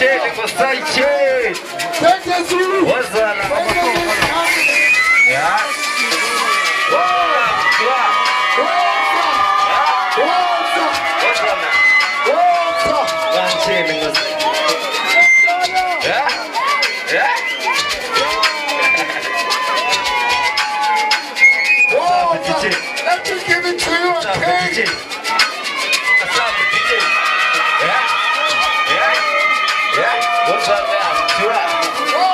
chilling for sight. What's that? Yeah. Let me give it to you, okay? What's up now?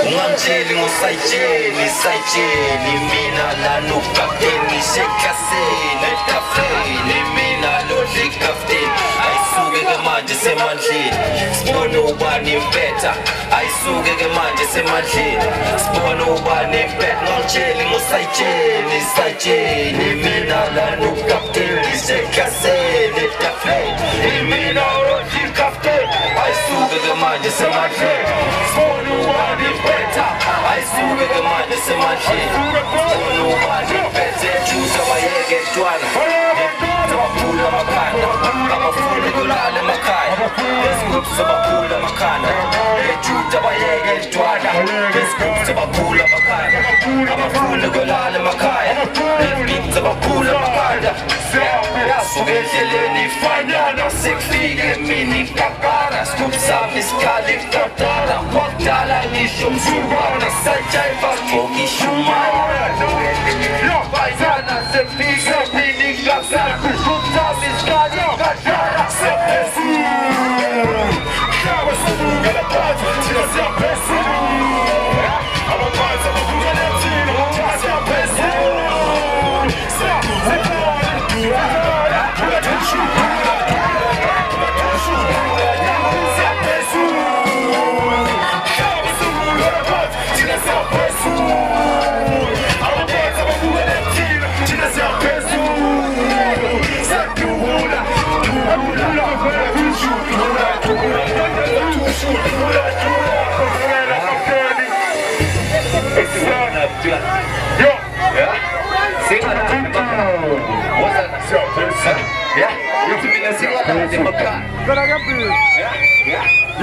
Ungangitsheli ngosayitsheli mina nanokapteni shekaseni etafeni mina lodla ikapteni ayisuke-ke manje semandleni sibone ubani impetha ayisuke-ke manje semandleni sibone ubani impetha ungangitsheli ngosayitsheli mina nanokapteni shekaseni etafeni mina lodla ikapteni ayisuke-ke manje semandleni sibone ubani impetha ayisuke-ke manje semandleni sibone ubani impetha ejuza bayeke etwana abaphula amakhanda abafuni kulala emakhaya esigubhu sabaphula amakhanda ejuda bayeke etwana esigubhu sabaphula amakhanda abafuni kulala emakhaya esigubhu sabaphula amakhanda yasuke endleleni ifanyana sekufike emini kakara sigubhu sami isikhala ikutotara kwakudala ngisho mzukwana sajayiva ngokisho umaya bayana sekufike emini kakara sigubhu sami isikhala ikutotara Yeah, you to be a singer, yeah, yeah.